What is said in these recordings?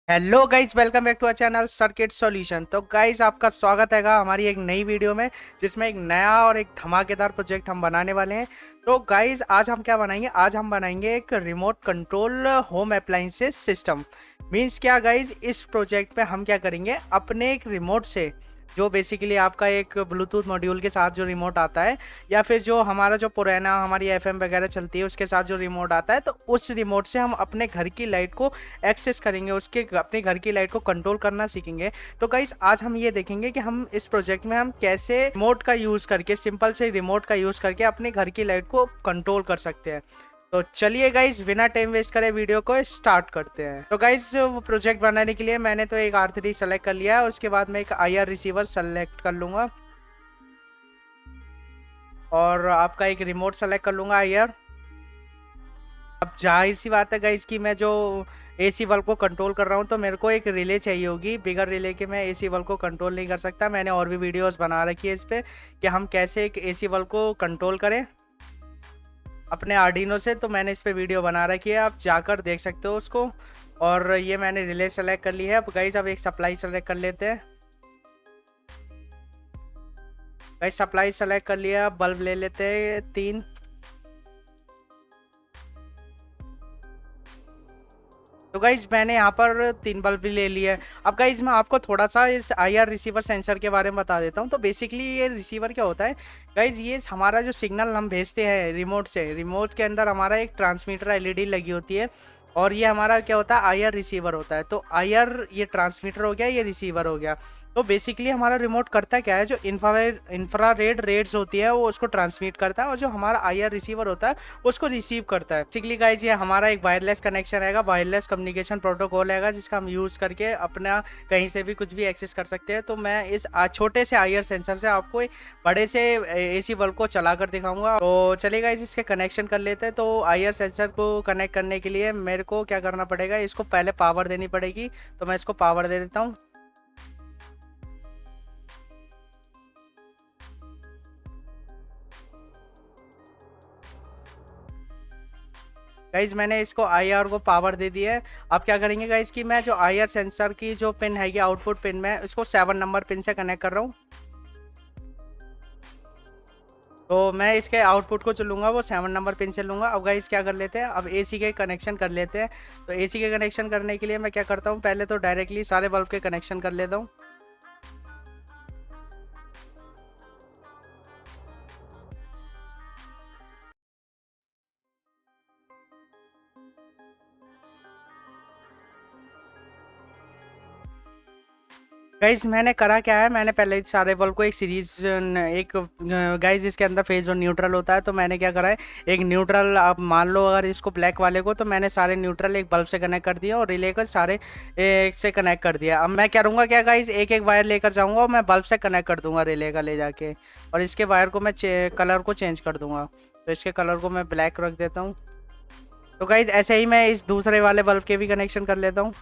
Hello guys, welcome back to our channel circuit solution. तो guys आपका स्वागत है हमारी एक नई वीडियो में, जिसमें एक नया और एक धमाकेदार प्रोजेक्ट हम बनाने वाले हैं। तो गाइज आज हम क्या बनाएंगे? आज हम बनाएंगे एक remote control home appliances system. Means क्या गाइज, इस प्रोजेक्ट पे हम क्या करेंगे, अपने एक रिमोट से, जो बेसिकली आपका एक ब्लूटूथ मॉड्यूल के साथ जो रिमोट आता है, या फिर जो हमारा जो पुराना हमारी एफएम वगैरह चलती है उसके साथ जो रिमोट आता है, तो उस रिमोट से हम अपने घर की लाइट को एक्सेस करेंगे, उसके अपने घर की लाइट को कंट्रोल करना सीखेंगे। तो गाइस आज हम ये देखेंगे कि हम इस प्रोजेक्ट में हम कैसे रिमोट का यूज़ करके, सिंपल से रिमोट का यूज़ करके अपने घर की लाइट को कंट्रोल कर सकते हैं। तो चलिए गाइज, बिना टाइम वेस्ट करे वीडियो को स्टार्ट करते हैं। तो गाइज प्रोजेक्ट बनाने के लिए मैंने तो एक R3 सेलेक्ट कर लिया है, उसके बाद मैं एक IR रिसीवर सेलेक्ट कर लूंगा और आपका एक रिमोट सेलेक्ट कर लूंगा IR। अब जाहिर सी बात है गाइज कि मैं जो AC बल्ब को कंट्रोल कर रहा हूँ, तो मेरे को एक रिले चाहिए होगी। बिगर रिले के मैं AC बल्ब को कंट्रोल नहीं कर सकता। मैंने और भी वीडियोस बना रखी है इस पे कि हम कैसे एक AC बल्ब को कंट्रोल करें अपने आर्डिनो से। तो मैंने इस पे वीडियो बना रखी है, आप जाकर देख सकते हो उसको। और ये मैंने रिले सेलेक्ट कर ली है। अब गाइज अब एक सप्लाई सेलेक्ट कर लेते हैं। गाइज सप्लाई सेलेक्ट कर लिया, बल्ब ले लेते हैं 3। तो गाइज मैंने यहाँ पर 3 बल्ब भी ले लिए। अब गाइज मैं आपको थोड़ा सा इस IR रिसीवर सेंसर के बारे में बता देता हूँ। तो बेसिकली ये रिसीवर क्या होता है गाइज, ये हमारा जो सिग्नल हम भेजते हैं रिमोट से, रिमोट के अंदर हमारा एक ट्रांसमीटर LED लगी होती है, और ये हमारा क्या होता है, IR रिसीवर होता है। तो IR ये ट्रांसमीटर हो गया, ये रिसीवर हो गया। तो बेसिकली हमारा रिमोट करता क्या है, जो इंफ्रारेड रेड्स होती है वो उसको ट्रांसमिट करता है, और जो हमारा IR रिसीवर होता है उसको रिसीव करता है। बेसिकली गाइज ये हमारा एक वायरलेस कनेक्शन रहेगा, वायरलेस कम्युनिकेशन प्रोटोकॉल रहेगा, जिसका हम यूज़ करके अपना कहीं से भी कुछ भी एक्सेस कर सकते हैं। तो मैं इस छोटे से IR सेंसर से आपको एक बड़े से AC बल्ब को चला कर दिखाऊंगा। तो चलिए गाइज इसके कनेक्शन कर लेते हैं। तो IR सेंसर को कनेक्ट करने के लिए मेरे को क्या करना पड़ेगा, इसको पहले पावर देनी पड़ेगी। तो मैं इसको पावर दे देता हूँ। गाइज मैंने इसको IR को पावर दे दी है। अब क्या करेंगे गाइज कि मैं जो IR सेंसर की जो पिन है, आउटपुट पिन में इसको 7 नंबर पिन से कनेक्ट कर रहा हूँ। तो मैं इसके आउटपुट को जो लूँगा वो 7 नंबर पिन से लूँगा। अब गाइज क्या कर लेते हैं, अब AC के कनेक्शन कर लेते हैं। तो AC के कनेक्शन करने के लिए मैं क्या करता हूँ, पहले तो डायरेक्टली सारे बल्ब के कनेक्शन कर लेता हूँ। गाइज मैंने करा क्या है, मैंने पहले सारे बल्ब को एक सीरीज, एक गाइज इसके अंदर फेज और न्यूट्रल होता है। तो मैंने क्या करा है, एक न्यूट्रल, आप मान लो अगर इसको ब्लैक वाले को, तो मैंने सारे न्यूट्रल एक बल्ब से कनेक्ट कर दिया और रिले को सारे एक से कनेक्ट कर दिया। अब मैं करूँगा क्या गाइज, एक एक वायर लेकर जाऊँगा और मैं बल्ब से कनेक्ट कर दूंगा रिले का ले जाके, और इसके वायर को मैं कलर को चेंज कर दूंगा। तो इसके कलर को मैं ब्लैक रख देता हूँ। तो गाइज ऐसे ही मैं इस दूसरे वाले बल्ब के भी कनेक्शन कर लेता हूँ।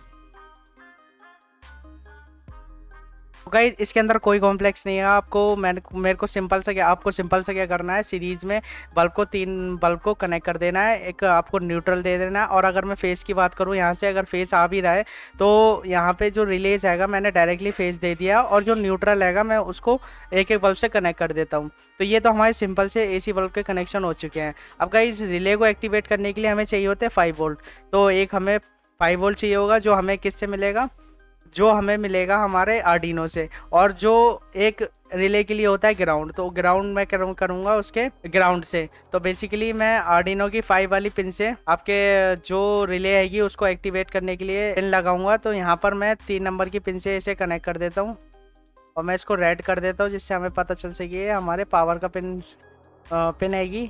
गाइस इसके अंदर कोई कॉम्प्लेक्स नहीं है। आपको मेरे को सिंपल सा क्या, आपको सिंपल सा क्या करना है, सीरीज में बल्ब को 3 बल्ब को कनेक्ट कर देना है, एक आपको न्यूट्रल दे देना है। और अगर मैं फेस की बात करूँ, यहाँ से अगर फेस आ भी रहा है, तो यहाँ पे जो रिलेज हैगा मैंने डायरेक्टली फेस दे दिया, और जो न्यूट्रल हैगा मैं उसको एक एक बल्ब से कनेक्ट कर देता हूँ। तो ये तो हमारे सिंपल से AC बल्ब के कनेक्शन हो चुके हैं। अब गाइस रिले को एक्टिवेट करने के लिए हमें चाहिए होते हैं 5 वोल्ट। तो एक हमें 5 वोल्ट चाहिए होगा, जो हमें किससे मिलेगा, जो हमें मिलेगा हमारे आर्डिनो से। और जो एक रिले के लिए होता है ग्राउंड, तो ग्राउंड मैं करूँगा उसके ग्राउंड से। तो बेसिकली मैं आर्डिनो की 5 वाली पिन से आपके जो रिले हैगी उसको एक्टिवेट करने के लिए पिन लगाऊंगा। तो यहाँ पर मैं 3 नंबर की पिन से इसे कनेक्ट कर देता हूँ, और मैं इसको रेड कर देता हूँ, जिससे हमें पता चल सके ये हमारे पावर का पिन हैगी।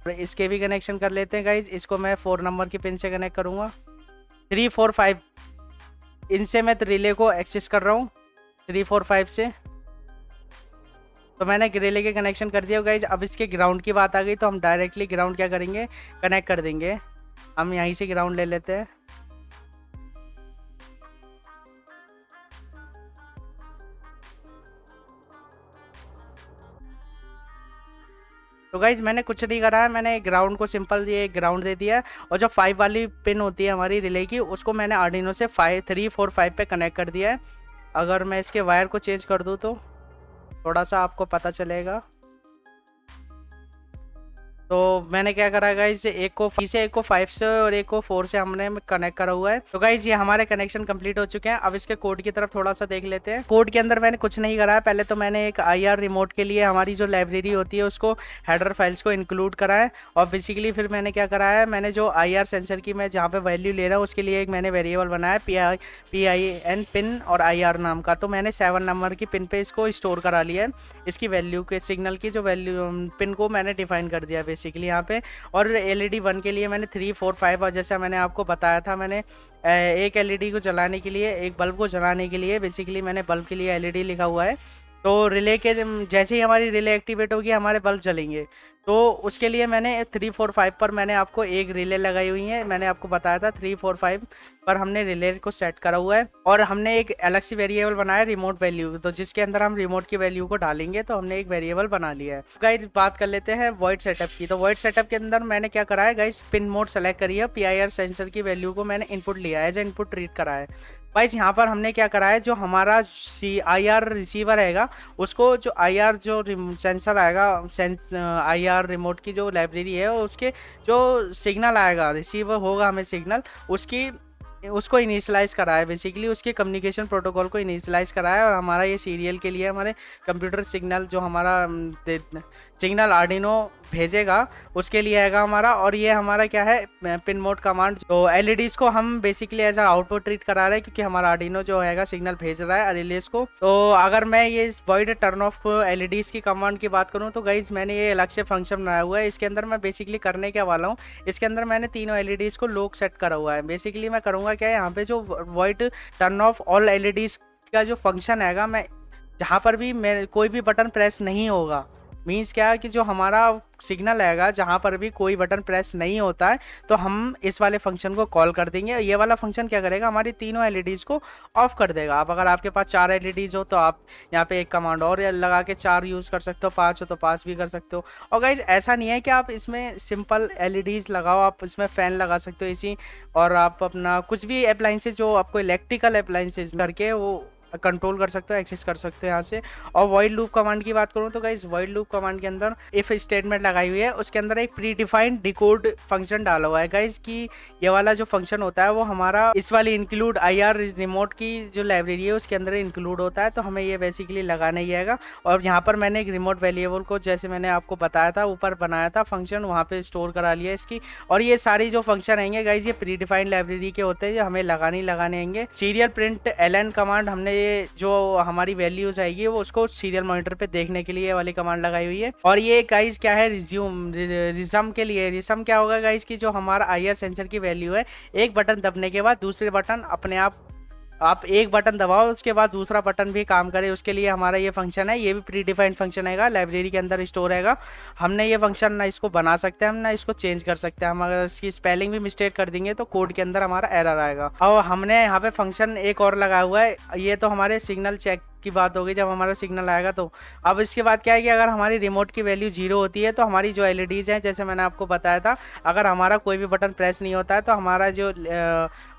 तो इसके भी कनेक्शन कर लेते हैं गाइज। इसको मैं 4 नंबर की पिन से कनेक्ट करूँगा। 3 4 5 इनसे मैं रिले को एक्सेस कर रहा हूँ, 3 4 5 से। तो मैंने रिले के कनेक्शन कर दिया गाइज। अब इसके ग्राउंड की बात आ गई, तो हम डायरेक्टली ग्राउंड क्या करेंगे, कनेक्ट कर देंगे। हम यहीं से ग्राउंड ले लेते हैं। तो गाइज मैंने कुछ नहीं करा है, मैंने ग्राउंड को सिंपल ये ग्राउंड दे दिया है, और जो 5 वाली पिन होती है हमारी रिले की, उसको मैंने आर्डिनो से 5 3 4 5 पे कनेक्ट कर दिया है। अगर मैं इसके वायर को चेंज कर दूँ तो थोड़ा सा आपको पता चलेगा। तो मैंने क्या करा गाइज, एक को 3 से, एक को 5 से और एक को 4 से हमने कनेक्ट करा हुआ है। तो गाइज ये हमारे कनेक्शन कंप्लीट हो चुके हैं। अब इसके कोड की तरफ थोड़ा सा देख लेते हैं। कोड के अंदर मैंने कुछ नहीं करा है। पहले तो मैंने एक IR रिमोट के लिए हमारी जो लाइब्रेरी होती है उसको हेडर फाइल्स को इंक्लूड करा है, और बेसिकली फिर मैंने क्या करा है, मैंने जो IR सेंसर की मैं जहाँ पे वैल्यू ले रहा हूँ उसके लिए एक मैंने वेरिएबल बनाया PIN पिन और IR नाम का। तो मैंने 7 नंबर की पिन पे इसको स्टोर करा लिया है, इसकी वैल्यू के सिग्नल की जो वैल्यू पिन को मैंने डिफाइन कर दिया बेसिकली यहाँ पे। और LED 1 के लिए मैंने 3 4 5, और जैसा मैंने आपको बताया था, मैंने एक LED को जलाने के लिए, एक बल्ब को जलाने के लिए बेसिकली मैंने बल्ब के लिए LED लिखा हुआ है। तो रिले के जैसे ही हमारी रिले एक्टिवेट होगी हमारे बल्ब जलेंगे। तो उसके लिए मैंने 3 4 5 पर मैंने आपको एक रिले लगाई हुई है। मैंने आपको बताया था 3 4 5 पर हमने रिले को सेट करा हुआ है, और हमने एक अलग सी वेरिएबल बनाया रिमोट वैल्यू, तो जिसके अंदर हम रिमोट की वैल्यू को डालेंगे। तो हमने एक वेरिएबल बना लिया है। गाइस बात कर लेते हैं वॉइड सेटअप की। तो वॉइड सेटअप के अंदर मैंने क्या करा है गाइस, पिन मोड सेलेक्ट करी है, PIR सेंसर की वैल्यू को मैंने इनपुट लिया है, एज इनपुट ट्रीट करा है। गाइस यहाँ पर हमने क्या करा है, जो हमारा IR रिसीवर रहेगा उसको, जो IR जो सेंसर आएगा, IR रिमोट की जो लाइब्रेरी है उसके जो सिग्नल आएगा, रिसीवर होगा हमें सिग्नल, उसको इनिशियलाइज करा है, बेसिकली उसके कम्युनिकेशन प्रोटोकॉल को इनिशियलाइज करा है। और हमारा ये सीरियल के लिए हमारे कंप्यूटर सिग्नल जो हमारा सिग्नल आर्डिनो भेजेगा उसके लिए आएगा हमारा। और ये हमारा क्या है, पिन मोड कमांड, जो LEDs को हम बेसिकली एज आउटपुट ट्रीट करा रहे हैं, क्योंकि हमारा आर्डिनो जो हैगा सिग्नल भेज रहा है रिलेस को। तो अगर मैं ये वॉइड टर्न ऑफ LEDs की कमांड की बात करूँ तो गाइज मैंने ये अलग से फंक्शन बनाया हुआ है। इसके अंदर मैं बेसिकली करने क्या वाला हूँ, इसके अंदर मैंने तीनों LEDs को लोक सेट करा हुआ है। बेसिकली मैं करूँगा क्या, यहाँ पे जो void turn off all LEDs का जो फंक्शन हैगा, मैं जहाँ पर भी कोई भी बटन प्रेस नहीं होगा, मीन्स क्या है कि जो हमारा सिग्नल आएगा जहाँ पर भी कोई बटन प्रेस नहीं होता है, तो हम इस वाले फंक्शन को कॉल कर देंगे। ये वाला फंक्शन क्या करेगा, हमारी तीनों LEDs को ऑफ कर देगा। आप अगर आपके पास 4 LEDs हो तो आप यहाँ पे एक कमांड और लगा के 4 यूज़ कर सकते हो, 5 हो तो 5 भी कर सकते हो। और गाइज ऐसा नहीं है कि आप इसमें सिंपल LEDs लगाओ, आप इसमें फ़ैन लगा सकते हो इसी, और आप अपना कुछ भी अप्लाइंसेज जो आपको इलेक्ट्रिकल अप्लाइंसेज करके वो कंट्रोल कर सकते हो, एक्सेस कर सकते हो यहाँ से। और वॉइड लूप कमांड की बात करूँ तो गाइस वॉइड लूप कमांड के अंदर इफ स्टेटमेंट लगाई हुई है, उसके अंदर एक प्री डिफाइंड डिकोड फंक्शन डाला हुआ है गाइस, कि ये वाला जो फंक्शन होता है वो हमारा इस वाली इंक्लूड IR रिमोट की जो लाइब्रेरी है उसके अंदर इंक्लूड होता है। तो हमें ये बेसिकली लगाना ही आएगा। और यहाँ पर मैंने एक रिमोट वेरिएबल को, जैसे मैंने आपको बताया था, ऊपर बनाया था फंक्शन, वहाँ पे स्टोर करा लिया इसकी। और ये सारी जो फंक्शन आएंगे गाइज ये प्री डिफाइंड लाइब्रेरी के होते हैं, जो हमें लगाने ही लगाने आएंगे। सीरियल प्रिंट LN कमांड, हमने ये जो हमारी वैल्यूज आएगी वो उसको सीरियल मॉनिटर पे देखने के लिए वाली कमांड लगाई हुई है। और ये गाइज क्या है, रिज्यूम के लिए। रिज्यूम क्या होगा गाइज, की जो हमारा IR सेंसर की वैल्यू है, एक बटन दबने के बाद दूसरे बटन अपने आप एक बटन दबाओ उसके बाद दूसरा बटन भी काम करे, उसके लिए हमारा ये फंक्शन है। ये भी प्री डिफाइंड फंक्शन आएगा, लाइब्रेरी के अंदर स्टोर रहेगा। हमने ये फंक्शन ना इसको बना सकते हैं, हम ना इसको चेंज कर सकते हैं। हम अगर इसकी स्पेलिंग भी मिस्टेक कर देंगे तो कोड के अंदर हमारा एरर आएगा। और हमने यहाँ पे फंक्शन एक और लगा हुआ है, ये तो हमारे सिग्नल चेक की बात होगी जब हमारा सिग्नल आएगा। तो अब इसके बाद क्या है कि अगर हमारी रिमोट की वैल्यू 0 होती है तो हमारी जो LEDs हैं, जैसे मैंने आपको बताया था, अगर हमारा कोई भी बटन प्रेस नहीं होता है तो हमारा जो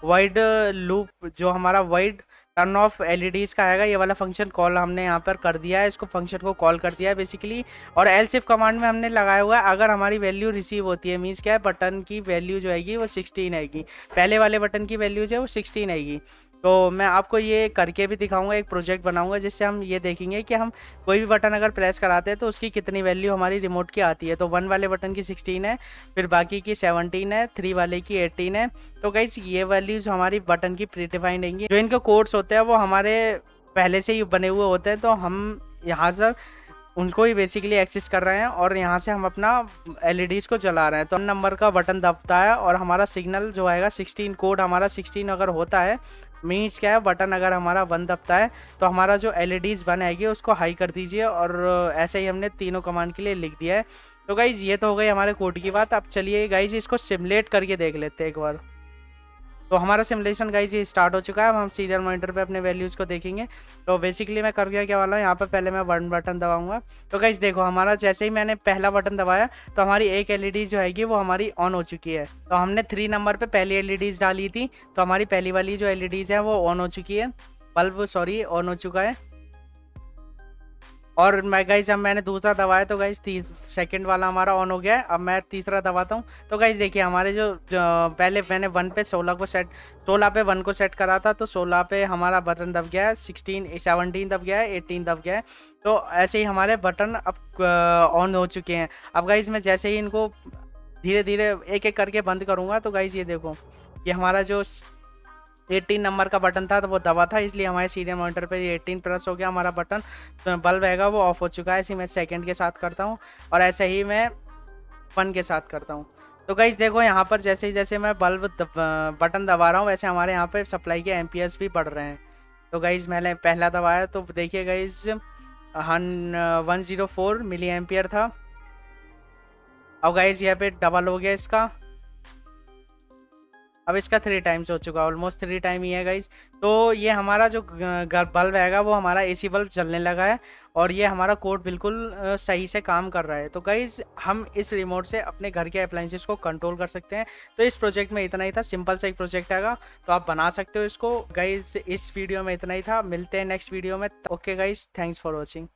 वाइड लूप, जो हमारा वाइड टर्न ऑफ LEDs का आएगा, ये वाला फंक्शन कॉल हमने यहाँ पर कर दिया है, इसको फंक्शन को कॉल कर दिया है बेसिकली। और एल्स इफ कमांड में हमने लगाया हुआ है, अगर हमारी वैल्यू रिसीव होती है, मीन्स क्या है, बटन की वैल्यू जो आएगी वो 16 आएगी, पहले वाले बटन की वैल्यू जो है वो 16 आएगी। तो मैं आपको ये करके भी दिखाऊंगा, एक प्रोजेक्ट बनाऊंगा जिससे हम ये देखेंगे कि हम कोई भी बटन अगर प्रेस कराते हैं तो उसकी कितनी वैल्यू हमारी रिमोट की आती है। तो 1 वाले बटन की 16 है, फिर बाकी की 17 है, 3 वाले की 18 है। तो गाइस ये वैल्यूज हमारी बटन की प्री डिफाइंड रहेंगी। जो इनके कोड्स होते हैं वो हमारे पहले से ही बने हुए होते हैं, तो हम यहाँ से उनको ही बेसिकली एक्सेस कर रहे हैं और यहाँ से हम अपना LEDs को जला रहे हैं। तो नंबर का बटन दबता है और हमारा सिग्नल जो आएगा 16, कोड हमारा 16 अगर होता है, मीन्स क्या है, बटन अगर हमारा 1 दबता है तो हमारा जो LEDs 1 आएगी उसको हाई कर दीजिए। और ऐसे ही हमने तीनों कमांड के लिए लिख दिया है। तो गाइज ये तो हो गई हमारे कोड की बात। अब चलिए गाइज इसको सिमुलेट करके देख लेते हैं एक बार। तो हमारा सिमुलेशन गाइज ये स्टार्ट हो चुका है। अब हम सीरियल मॉनिटर पे अपने वैल्यूज़ को देखेंगे। तो बेसिकली मैं कर क्या वाला हूँ, यहाँ पर पहले मैं वन बटन दबाऊंगा। तो गाइज देखो हमारा जैसे ही मैंने पहला बटन दबाया तो हमारी एक एलईडी जो हैगी वो हमारी ऑन हो चुकी है। तो हमने 3 नंबर पे पहली एलईडीज़ डाली थी, तो हमारी पहली वाली जो एलईडीज़ है वो ऑन हो चुकी है, बल्ब सॉरी ऑन हो चुका है। और मैं गाइज जब मैंने दूसरा दबाया तो गाइज सेकंड वाला हमारा ऑन हो गया है। अब मैं तीसरा दबाता हूँ तो गाइज देखिए हमारे जो पहले मैंने 1 पे 16 को सेट 16 पे 1 को सेट करा था, तो 16 पे हमारा बटन दब गया है, 17 दब गया है, 18 दब गया है। तो ऐसे ही हमारे बटन अब ऑन हो चुके हैं। अब गाइज मैं जैसे ही इनको धीरे धीरे एक एक करके बंद करूँगा तो गाइज ये देखो ये हमारा जो 18 नंबर का बटन था तो वो दबा था, इसलिए हमारे सीरियल मॉनिटर पे 18 प्लस हो गया हमारा बटन। तो बल्ब रहेगा वो ऑफ हो चुका है। ऐसे ही मैं सेकंड के साथ करता हूँ और ऐसे ही मैं 1 के साथ करता हूँ। तो गाइज देखो यहाँ पर जैसे ही जैसे मैं बटन दबा रहा हूँ वैसे हमारे यहाँ पे सप्लाई के एम्पियर्स भी बढ़ रहे हैं। तो गाइज मैंने पहला दबाया तो देखिए गाइज 104 मिली एम्पियर था। अब गाइज यहाँ पे डबल हो गया इसका, अब इसका 3 टाइम्स हो चुका है, ऑलमोस्ट 3 टाइम ही है गाइज। तो ये हमारा जो बल्ब रहेगा वो हमारा एसी बल्ब चलने लगा है और ये हमारा कोड बिल्कुल सही से काम कर रहा है। तो गाइज हम इस रिमोट से अपने घर के अप्लाइंसेस को कंट्रोल कर सकते हैं। तो इस प्रोजेक्ट में इतना ही था, सिंपल सा एक प्रोजेक्ट हैगा, तो आप बना सकते हो इसको। गाइज इस वीडियो में इतना ही था, मिलते हैं नेक्स्ट वीडियो में। Okay guys, thanks for watching.